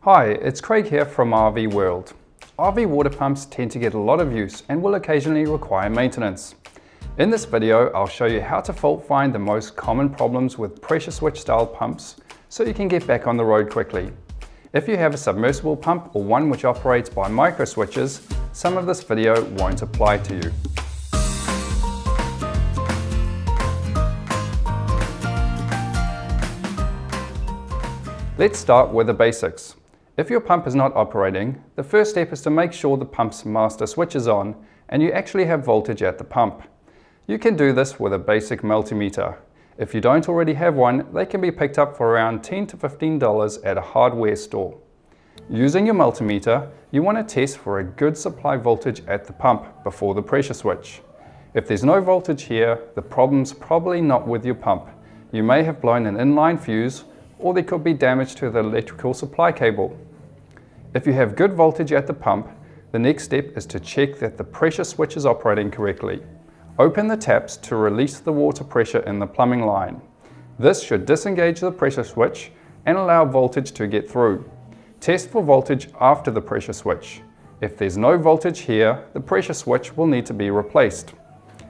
Hi, it's Craig here from RV World. RV water pumps tend to get a lot of use and will occasionally require maintenance. In this video, I'll show you how to fault find the most common problems with pressure switch style pumps so you can get back on the road quickly. If you have a submersible pump or one which operates by micro switches, some of this video won't apply to you. Let's start with the basics. If your pump is not operating, the first step is to make sure the pump's master switch is on and you actually have voltage at the pump. You can do this with a basic multimeter. If you don't already have one, they can be picked up for around $10 to $15 at a hardware store. Using your multimeter, you want to test for a good supply voltage at the pump before the pressure switch. If there's no voltage here, the problem's probably not with your pump. You may have blown an inline fuse, or there could be damage to the electrical supply cable. If you have good voltage at the pump, the next step is to check that the pressure switch is operating correctly. Open the taps to release the water pressure in the plumbing line. This should disengage the pressure switch and allow voltage to get through. Test for voltage after the pressure switch. If there's no voltage here, the pressure switch will need to be replaced.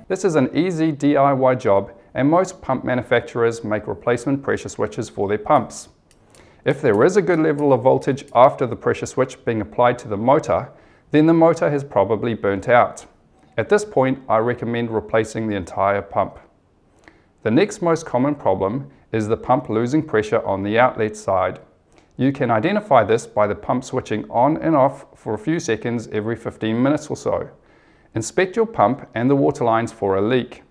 This is an easy DIY job, and most pump manufacturers make replacement pressure switches for their pumps. If there is a good level of voltage after the pressure switch being applied to the motor, then the motor has probably burnt out. At this point, I recommend replacing the entire pump. The next most common problem is the pump losing pressure on the outlet side. You can identify this by the pump switching on and off for a few seconds every 15 minutes or so. Inspect your pump and the water lines for a leak.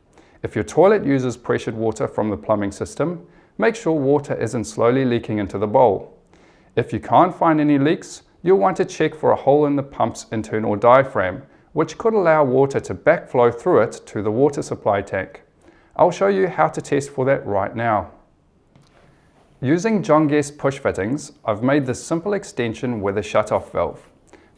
If your toilet uses pressured water from the plumbing system, make sure water isn't slowly leaking into the bowl. If you can't find any leaks, you'll want to check for a hole in the pump's internal diaphragm, which could allow water to backflow through it to the water supply tank. I'll show you how to test for that right now. Using John Guest push fittings, I've made this simple extension with a shut-off valve.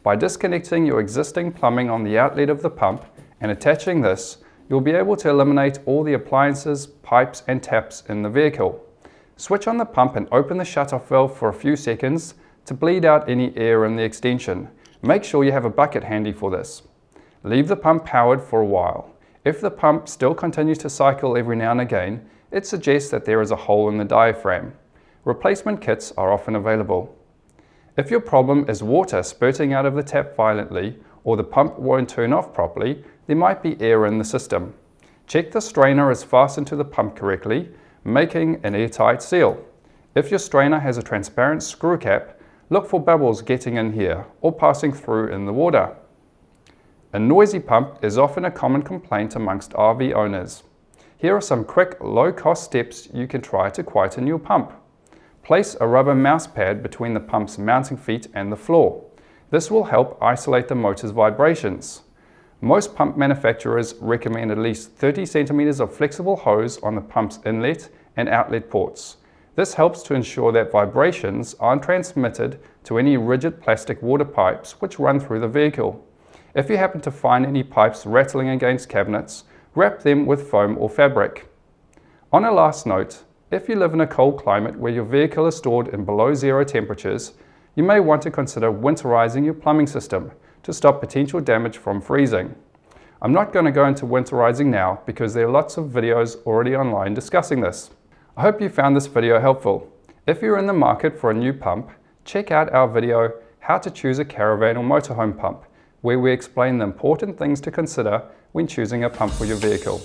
By disconnecting your existing plumbing on the outlet of the pump and attaching this, you'll be able to eliminate all the appliances, pipes and taps in the vehicle. Switch on the pump and open the shut-off valve for a few seconds to bleed out any air in the extension. Make sure you have a bucket handy for this. Leave the pump powered for a while. If the pump still continues to cycle every now and again, it suggests that there is a hole in the diaphragm. Replacement kits are often available. If your problem is water spurting out of the tap violently or the pump won't turn off properly, there might be air in the system. Check the strainer is fastened to the pump correctly, making an airtight seal. If your strainer has a transparent screw cap, look for bubbles getting in here or passing through in the water. A noisy pump is often a common complaint amongst RV owners. Here are some quick, low-cost steps you can try to quieten your pump. Place a rubber mouse pad between the pump's mounting feet and the floor. This will help isolate the motor's vibrations. Most pump manufacturers recommend at least 30 centimeters of flexible hose on the pump's inlet and outlet ports. This helps to ensure that vibrations aren't transmitted to any rigid plastic water pipes which run through the vehicle. If you happen to find any pipes rattling against cabinets, wrap them with foam or fabric. On a last note, if you live in a cold climate where your vehicle is stored in below zero temperatures, you may want to consider winterizing your plumbing system to stop potential damage from freezing. I'm not going to go into winterizing now because there are lots of videos already online discussing this. I hope you found this video helpful. If you're in the market for a new pump, check out our video, How to Choose a Caravan or Motorhome Pump, where we explain the important things to consider when choosing a pump for your vehicle.